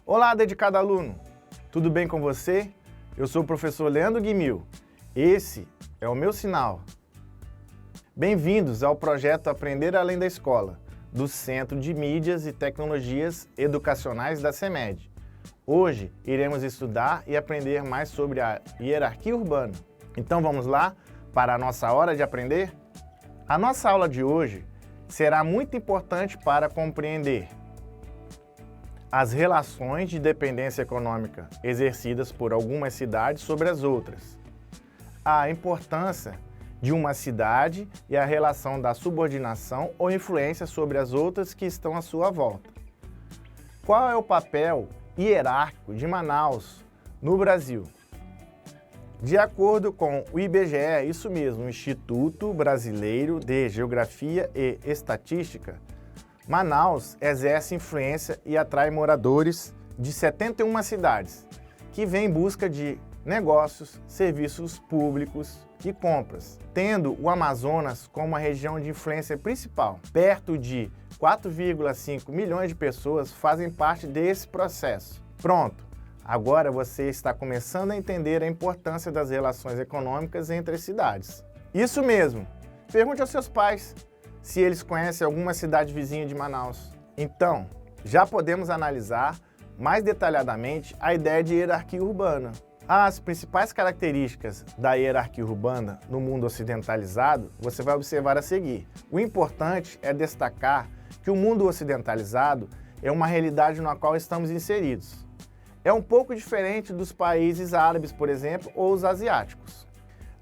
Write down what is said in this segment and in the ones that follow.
Olá, dedicado aluno! Tudo bem com você? Eu sou o professor Leandro Guimil. Esse é o meu sinal. Bem-vindos ao projeto Aprender Além da Escola, do Centro de Mídias e Tecnologias Educacionais da CEMED. Hoje iremos estudar e aprender mais sobre a hierarquia urbana. Então vamos lá para a nossa hora de aprender? A nossa aula de hoje será muito importante para compreender as relações de dependência econômica exercidas por algumas cidades sobre as outras, a importância de uma cidade e a relação da subordinação ou influência sobre as outras que estão à sua volta. Qual é o papel hierárquico de Manaus no Brasil? De acordo com o IBGE, isso mesmo, o Instituto Brasileiro de Geografia e Estatística, Manaus exerce influência e atrai moradores de 71 cidades, que vêm em busca de negócios, serviços públicos e compras, tendo o Amazonas como a região de influência principal. Perto de 4,5 milhões de pessoas fazem parte desse processo. Pronto! Agora você está começando a entender a importância das relações econômicas entre as cidades. Isso mesmo! Pergunte aos seus pais se eles conhecem alguma cidade vizinha de Manaus. Então, já podemos analisar mais detalhadamente a ideia de hierarquia urbana. As principais características da hierarquia urbana no mundo ocidentalizado você vai observar a seguir. O importante é destacar que o mundo ocidentalizado é uma realidade na qual estamos inseridos. É um pouco diferente dos países árabes, por exemplo, ou os asiáticos.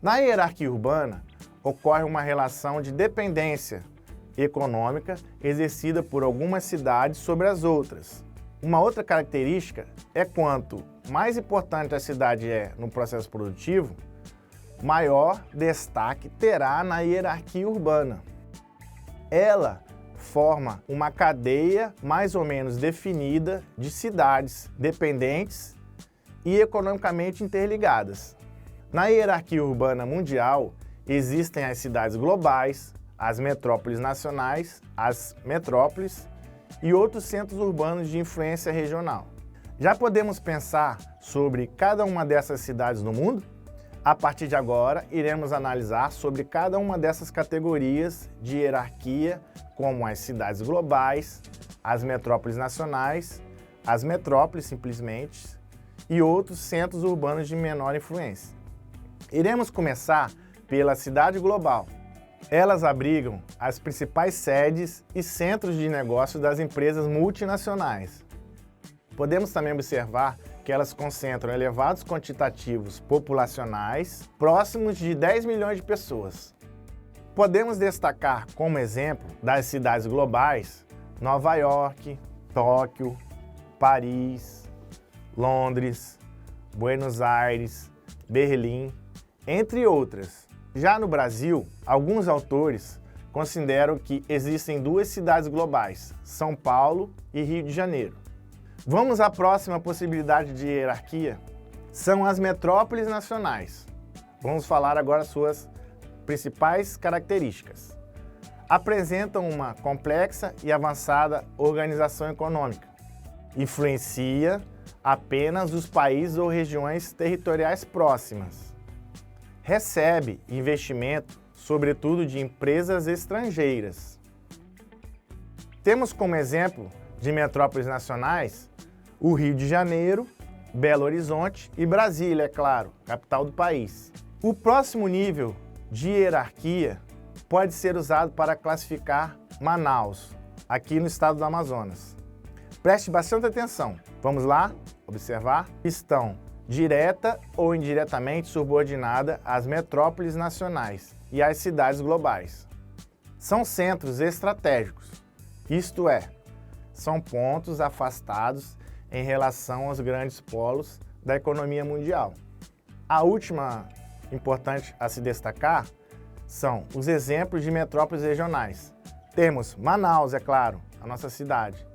Na hierarquia urbana, ocorre uma relação de dependência econômica exercida por algumas cidades sobre as outras. Uma outra característica é quanto mais importante a cidade é no processo produtivo, maior destaque terá na hierarquia urbana. Ela forma uma cadeia mais ou menos definida de cidades dependentes e economicamente interligadas. Na hierarquia urbana mundial, existem as cidades globais, as metrópoles nacionais, as metrópoles e outros centros urbanos de influência regional. Já podemos pensar sobre cada uma dessas cidades no mundo? A partir de agora, iremos analisar sobre cada uma dessas categorias de hierarquia, como as cidades globais, as metrópoles nacionais, as metrópoles simplesmente e outros centros urbanos de menor influência. Iremos começar pela cidade global. Elas abrigam as principais sedes e centros de negócio das empresas multinacionais. Podemos também observar que elas concentram elevados quantitativos populacionais próximos de 10 milhões de pessoas. Podemos destacar como exemplo das cidades globais Nova York, Tóquio, Paris, Londres, Buenos Aires, Berlim, entre outras. Já no Brasil, alguns autores consideram que existem duas cidades globais, São Paulo e Rio de Janeiro. Vamos à próxima possibilidade de hierarquia? São as metrópoles nacionais. Vamos falar agora suas principais características. Apresentam uma complexa e avançada organização econômica. Influencia apenas os países ou regiões territoriais próximas. Recebe investimento, sobretudo de empresas estrangeiras. Temos como exemplo de metrópoles nacionais o Rio de Janeiro, Belo Horizonte e Brasília, é claro, capital do país. O próximo nível de hierarquia pode ser usado para classificar Manaus, aqui no estado do Amazonas. Preste bastante atenção. Vamos lá observar? Estão direta ou indiretamente subordinada às metrópoles nacionais e às cidades globais. São centros estratégicos, isto é, são pontos afastados em relação aos grandes polos da economia mundial. A última importante a se destacar são os exemplos de metrópoles regionais. Temos Manaus, é claro, a nossa cidade.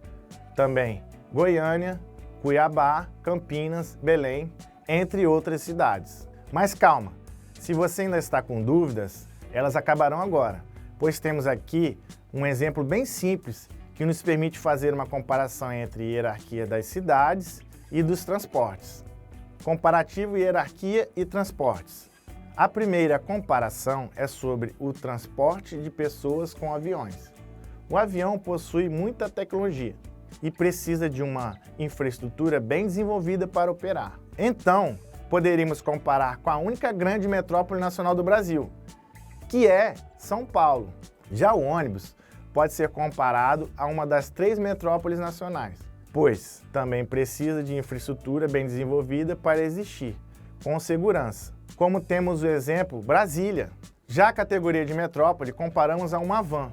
Também Goiânia, Cuiabá, Campinas, Belém, entre outras cidades. Mas calma, se você ainda está com dúvidas, elas acabarão agora, pois temos aqui um exemplo bem simples que nos permite fazer uma comparação entre hierarquia das cidades e dos transportes. Comparativo, hierarquia e transportes. A primeira comparação é sobre o transporte de pessoas com aviões. O avião possui muita tecnologia e precisa de uma infraestrutura bem desenvolvida para operar. Então, poderíamos comparar com a única grande metrópole nacional do Brasil, que é São Paulo. Já o ônibus pode ser comparado a uma das 3 metrópoles nacionais, pois também precisa de infraestrutura bem desenvolvida para existir, com segurança. Como temos o exemplo Brasília. Já a categoria de metrópole comparamos a uma van,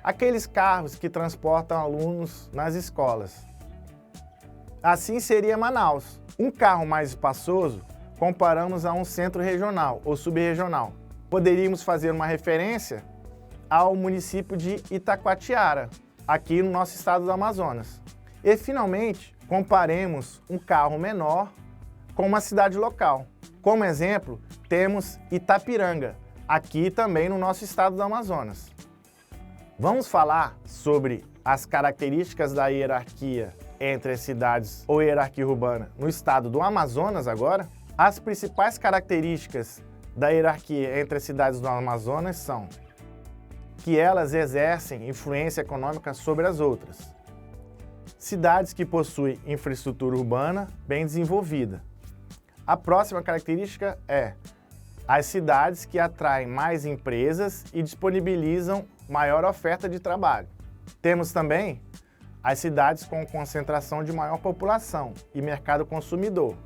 aqueles carros que transportam alunos nas escolas. Assim seria Manaus. Um carro mais espaçoso comparamos a um centro regional ou subregional. Poderíamos fazer uma referência ao município de Itacoatiara, aqui no nosso estado do Amazonas. E, finalmente, comparemos um carro menor com uma cidade local. Como exemplo, temos Itapiranga, aqui também no nosso estado do Amazonas. Vamos falar sobre as características da hierarquia entre as cidades ou hierarquia urbana no estado do Amazonas agora? As principais características da hierarquia entre as cidades do Amazonas são que elas exercem influência econômica sobre as outras. Cidades que possuem infraestrutura urbana bem desenvolvida. A próxima característica é as cidades que atraem mais empresas e disponibilizam maior oferta de trabalho. Temos também as cidades com concentração de maior população e mercado consumidor.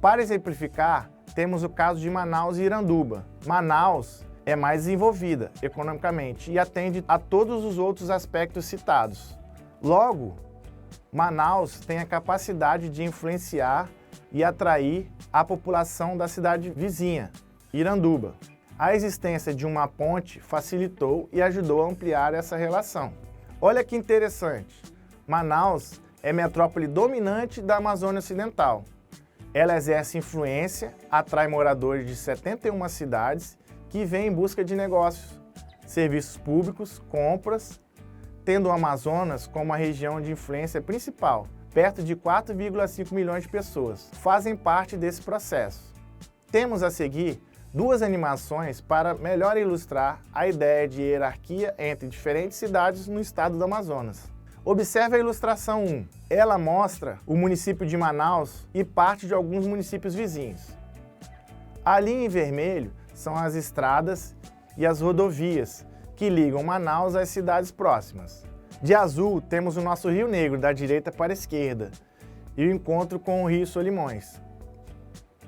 Para exemplificar, temos o caso de Manaus e Iranduba. Manaus é mais desenvolvida economicamente e atende a todos os outros aspectos citados. Logo, Manaus tem a capacidade de influenciar e atrair a população da cidade vizinha, Iranduba. A existência de uma ponte facilitou e ajudou a ampliar essa relação. Olha que interessante, Manaus é metrópole dominante da Amazônia Ocidental. Ela exerce influência, atrai moradores de 71 cidades que vêm em busca de negócios, serviços públicos, compras, tendo o Amazonas como a região de influência principal. Perto de 4,5 milhões de pessoas fazem parte desse processo. Temos a seguir 2 animações para melhor ilustrar a ideia de hierarquia entre diferentes cidades no estado do Amazonas. Observe a ilustração 1. Ela mostra o município de Manaus e parte de alguns municípios vizinhos. A linha em vermelho são as estradas e as rodovias que ligam Manaus às cidades próximas. De azul, temos o nosso Rio Negro, da direita para a esquerda, e o encontro com o Rio Solimões.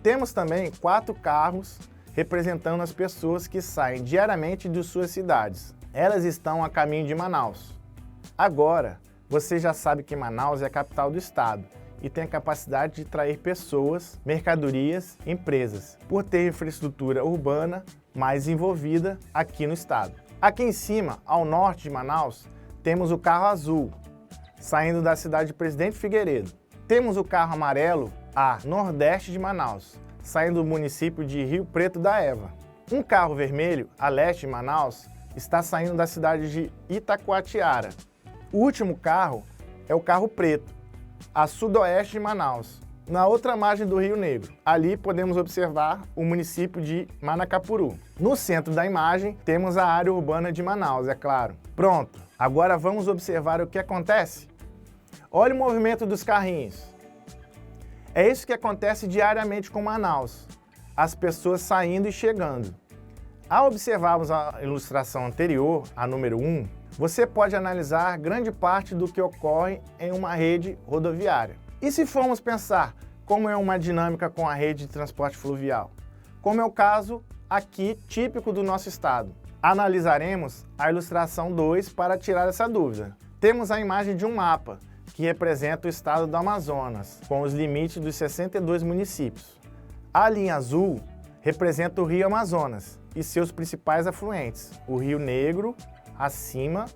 Temos também 4 carros representando as pessoas que saem diariamente de suas cidades. Elas estão a caminho de Manaus. Agora, você já sabe que Manaus é a capital do estado e tem a capacidade de atrair pessoas, mercadorias, empresas, por ter infraestrutura urbana mais envolvida aqui no estado. Aqui em cima, ao norte de Manaus, temos o carro azul, saindo da cidade de Presidente Figueiredo. Temos o carro amarelo a nordeste de Manaus, saindo do município de Rio Preto da Eva. Um carro vermelho a leste de Manaus está saindo da cidade de Itacoatiara. O último carro é o carro preto, a sudoeste de Manaus, na outra margem do Rio Negro. Ali podemos observar o município de Manacapuru. No centro da imagem temos a área urbana de Manaus, é claro. Pronto, agora vamos observar o que acontece. Olha o movimento dos carrinhos. É isso que acontece diariamente com Manaus, as pessoas saindo e chegando. Ao observarmos a ilustração anterior, a número 1, você pode analisar grande parte do que ocorre em uma rede rodoviária. E se formos pensar como é uma dinâmica com a rede de transporte fluvial? Como é o caso aqui típico do nosso estado. Analisaremos a ilustração 2 para tirar essa dúvida. Temos a imagem de um mapa que representa o estado do Amazonas, com os limites dos 62 municípios. A linha azul representa o Rio Amazonas e seus principais afluentes, o Rio Negro, acima,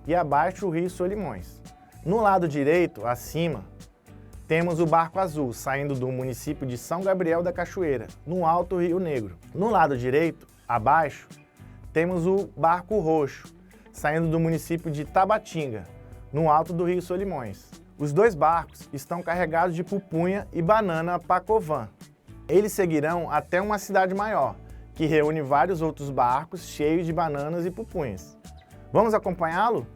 e abaixo o Rio Solimões. No lado direito, acima, temos o barco azul, saindo do município de São Gabriel da Cachoeira, no alto Rio Negro. No lado direito, abaixo, temos o barco roxo, saindo do município de Tabatinga, no alto do Rio Solimões. Os 2 barcos estão carregados de pupunha e banana Pacovan. Eles seguirão até uma cidade maior, que reúne vários outros barcos cheios de bananas e pupunhas. Vamos acompanhá-lo?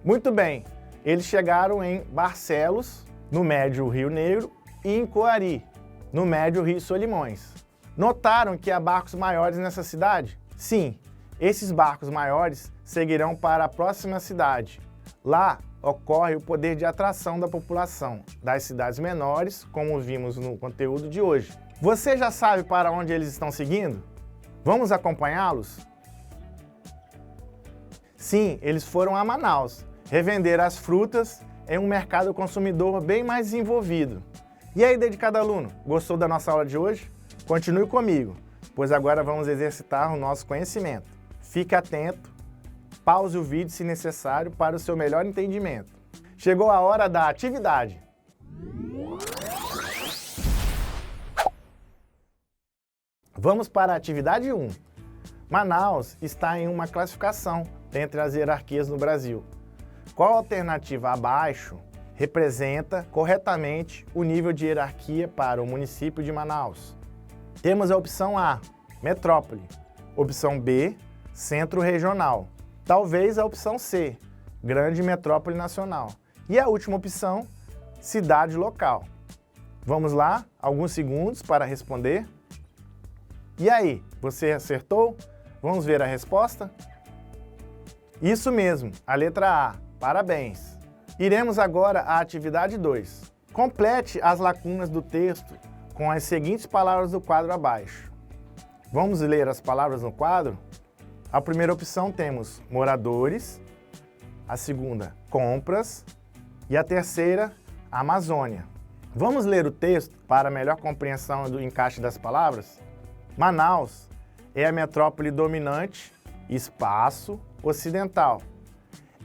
Muito bem, eles chegaram em Barcelos, no médio Rio Negro, e em Coari, no médio Rio Solimões. Notaram que há barcos maiores nessa cidade? Sim, esses barcos maiores seguirão para a próxima cidade. Lá ocorre o poder de atração da população das cidades menores, como vimos no conteúdo de hoje. Você já sabe para onde eles estão seguindo? Vamos acompanhá-los? Sim, eles foram a Manaus, revender as frutas em um mercado consumidor bem mais desenvolvido. E aí, dedicado aluno, gostou da nossa aula de hoje? Continue comigo, pois agora vamos exercitar o nosso conhecimento. Fique atento, pause o vídeo se necessário para o seu melhor entendimento. Chegou a hora da atividade. Vamos para a atividade 1. Manaus está em uma classificação entre as hierarquias no Brasil. Qual alternativa abaixo representa corretamente o nível de hierarquia para o município de Manaus? Temos a opção A, metrópole. Opção B, centro regional. Talvez a opção C, grande metrópole nacional. E a última opção, cidade local. Vamos lá, alguns segundos para responder. E aí, você acertou? Vamos ver a resposta? Isso mesmo, a letra A. Parabéns! Iremos agora à atividade 2. Complete as lacunas do texto com as seguintes palavras do quadro abaixo. Vamos ler as palavras no quadro? A primeira opção temos moradores, a segunda, compras e a terceira, Amazônia. Vamos ler o texto para melhor compreensão do encaixe das palavras? Manaus é a metrópole dominante, espaço ocidental.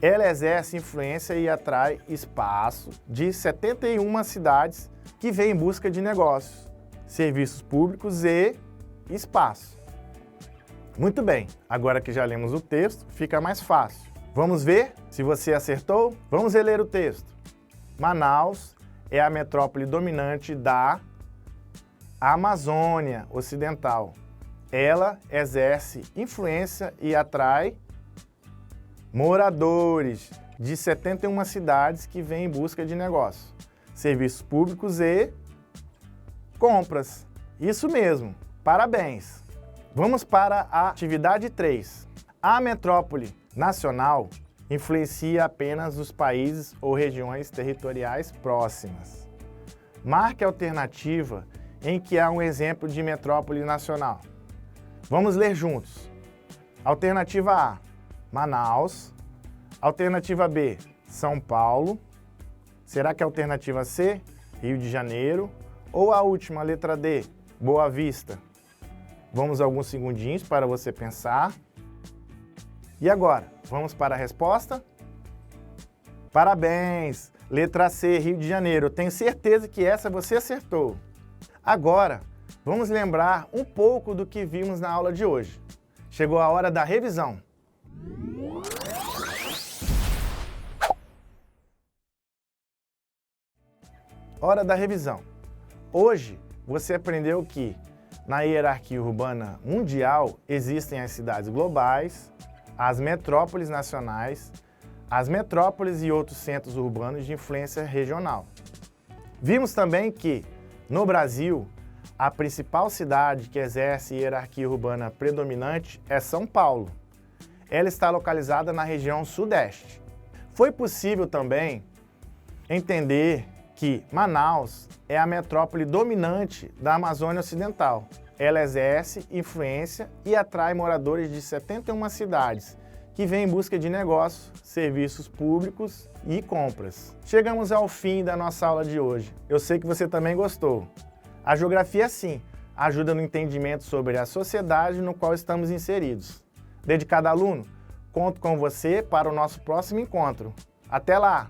Ela exerce influência e atrai espaço de 71 cidades que vêm em busca de negócios, serviços públicos e espaço. Muito bem, agora que já lemos o texto, fica mais fácil. Vamos ver se você acertou? Vamos reler o texto. Manaus é a metrópole dominante da Amazônia Ocidental. Ela exerce influência e atrai moradores de 71 cidades que vêm em busca de negócios, serviços públicos e compras. Isso mesmo, parabéns! Vamos para a atividade 3. A metrópole nacional influencia apenas os países ou regiões territoriais próximas. Marque a alternativa em que há um exemplo de metrópole nacional. Vamos ler juntos. Alternativa A, Manaus. Alternativa B, São Paulo. Será que a alternativa C, Rio de Janeiro? Ou a última, letra D, Boa Vista? Vamos alguns segundinhos para você pensar. E agora, vamos para a resposta? Parabéns! Letra C, Rio de Janeiro. Eu tenho certeza que essa você acertou. Agora, vamos lembrar um pouco do que vimos na aula de hoje. Chegou a hora da revisão. Hora da revisão. Hoje, você aprendeu que, na hierarquia urbana mundial, existem as cidades globais, as metrópoles nacionais, as metrópoles e outros centros urbanos de influência regional. Vimos também que, no Brasil, a principal cidade que exerce hierarquia urbana predominante é São Paulo. Ela está localizada na região sudeste. Foi possível também entender que Manaus é a metrópole dominante da Amazônia Ocidental. Ela exerce influência e atrai moradores de 71 cidades que vêm em busca de negócios, serviços públicos e compras. Chegamos ao fim da nossa aula de hoje. Eu sei que você também gostou. A geografia, sim, ajuda no entendimento sobre a sociedade no qual estamos inseridos. Dedicado aluno, conto com você para o nosso próximo encontro. Até lá!